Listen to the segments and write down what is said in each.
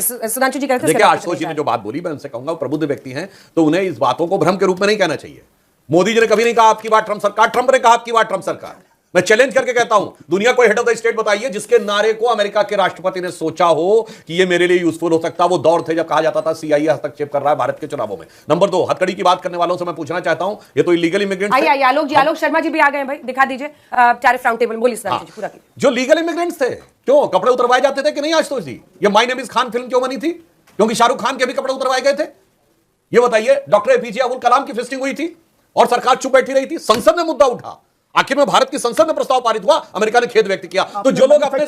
सुधांशु जी कह रहे थे। देखिए, आशुतोष जी ने जो बात बोली, मैं उनसे कहूंगा प्रबुद्ध व्यक्ति हैं, तो उन्हें इस बातों को भ्रम के रूप में नहीं कहना चाहिए। मोदी जी ने कभी नहीं कहा आपकी बात ट्रंप सरकार, ट्रंप ने कहा आपकी बात ट्रंप सरकार। मैं चैलेंज करके कहता हूं, दुनिया को हेड ऑफ द स्टेट बताइए जिसके नारे को अमेरिका के राष्ट्रपति ने सोचा हो कि ये मेरे लिए यूजफुल हो सकता है। वो दौर थे जब कहा जाता था सीआईए हस्तक्षेप कर रहा है भारत के चुनावों में। नंबर 2, हथकड़ी की बात करने वालों से मैं पूछना चाहता हूं, ये तो इलीगल इमिग्रेंट। आइए आलोक जी, आलोक शर्मा जी भी आ गए भाई, दिखा दीजिए टैरिफ राउंड टेबल। बोलिए सुधांशु जी, पूरा कीजिए। जो लीगल इमिग्रेंट्स थे, क्यों कपड़े उतरवाए जाते थे कि नहीं आशुतोष जी? ये my name is Khan film क्यों बनी थी? क्योंकि शाहरुख खान के भी कपड़े उतरवाए गए थे। ये बताइए, डॉक्टर एपीजे अब्दुल कलाम की फिस्टिंग हुई थी और सरकार चुप बैठी रही थी। संसद में मुद्दा उठा, आखिर में भारत की संसद में प्रस्ताव पारित हुआ, अमेरिका ने खेद व्यक्त किया। तो जो लोग अपने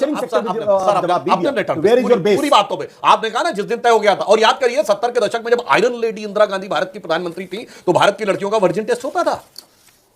पूरी बात पे आपने कहा ना, जिस दिन तय हो गया था, और याद करिए 70 के दशक में जब आयरन लेडी इंदिरा गांधी भारत की प्रधानमंत्री थी, तो भारत की लड़कियों का वर्जिन टेस्ट होता था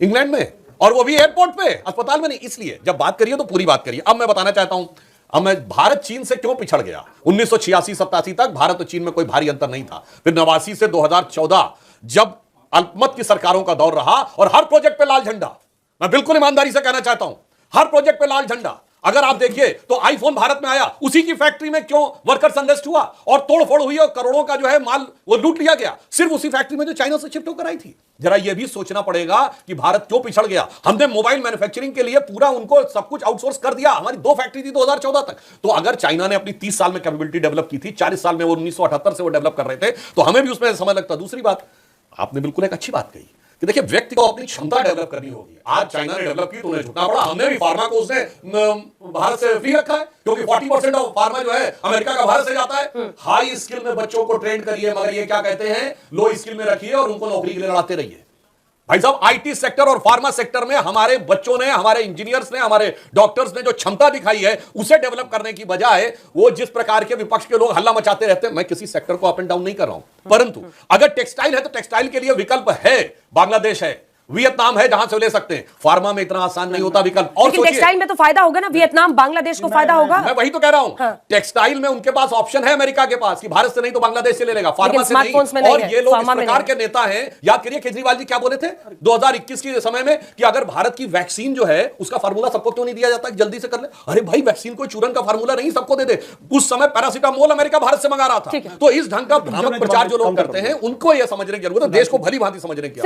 इंग्लैंड में, और वो भी एयरपोर्ट पे, अस्पताल में नहीं। इसलिए जब बात करिए तो पूरी बात करिए। अब मैं बताना चाहता हूं, अब मैं भारत चीन से क्यों पिछड़ गया। 1986-87 तक भारत और चीन में कोई भारी अंतर नहीं था। फिर 89 से 2014 जब अल्पमत की सरकारों का दौर रहा और हर प्रोजेक्ट पे लाल झंडा, मैं बिल्कुल ईमानदारी से कहना चाहता हूं, हर प्रोजेक्ट पे लाल झंडा। अगर आप देखिए तो आईफोन भारत में आया, उसी की फैक्ट्री में क्यों वर्कर्स अनरेस्ट हुआ और तोड़फोड़ हुई और करोड़ों का जो है माल वो लूट लिया गया, सिर्फ उसी फैक्ट्री में जो चाइना से शिफ्ट होकर आई थी। जरा ये भी सोचना पड़ेगा कि भारत क्यों पिछड़ गया। हमने मोबाइल मैन्युफैक्चरिंग के लिए पूरा उनको सब कुछ आउटसोर्स कर दिया। हमारी 2 फैक्ट्री थी 2014 तक। तो अगर चाइना ने अपनी 30 साल में कैपेबिलिटी डेवलप की थी, 40 साल में वो 1978 से वो डेवलप कर रहे थे, तो हमें भी उसमें समय लगता। दूसरी बात, आपने बिल्कुल एक अच्छी बात कही कि देखिए, व्यक्ति को अपनी क्षमता डेवलप करनी होगी। आज चाइना ने डेवलप की तो उन्हें झुकना पड़ा। हमने भी फार्मा को उसने भारत से फ्री रखा है, क्योंकि 40% ऑफ फार्मा जो है अमेरिका का भारत से जाता है। हाई स्किल में बच्चों को ट्रेन करिए, मगर ये क्या कहते हैं, लो स्किल में रखिए और उनको नौकरी के लिए लड़ाते रहिए। भाई साहब, आईटी सेक्टर और फार्मा सेक्टर में हमारे बच्चों ने, हमारे इंजीनियर्स ने, हमारे डॉक्टर्स ने जो क्षमता दिखाई है, उसे डेवलप करने की बजाय वो जिस प्रकार के विपक्ष के लोग हल्ला मचाते रहते हैं। मैं किसी सेक्टर को अप एंड डाउन नहीं कर रहा हूं, परंतु अगर टेक्सटाइल है तो टेक्सटाइल के लिए विकल्प है, बांग्लादेश है, वियतनाम है, जहां से ले सकते हैं। फार्मा में इतना आसान नहीं होता विकल्प। और टेक्सटाइल में तो फायदा होगा ना, वियतनाम बांग्लादेश को फायदा होगा। मैं वही तो कह रहा हूं। हाँ। टेक्सटाइल में उनके पास ऑप्शन है अमेरिका के पास कि भारत से नहीं तो बांग्लादेश से ले लेगा, फार्मा से नहीं। और ये लोग इस प्रकार के नेता हैं। याद करिए केजरीवाल जी क्या बोले थे 2021 के समय में कि अगर भारत की वैक्सीन जो है उसका फार्मूला सबको क्यों नहीं दिया जाता, जल्दी से कर ले। अरे भाई, वैक्सीन को चूरन का फार्मूला नहीं, सबको दे दे। उस समय पैरासिटामोल अमेरिका भारत से मंगा रहा था। तो इस ढंग का भ्रामक प्रचार जो लोग करते हैं, उनको यह समझने की जरूरत है, देश को भली भांति समझने की।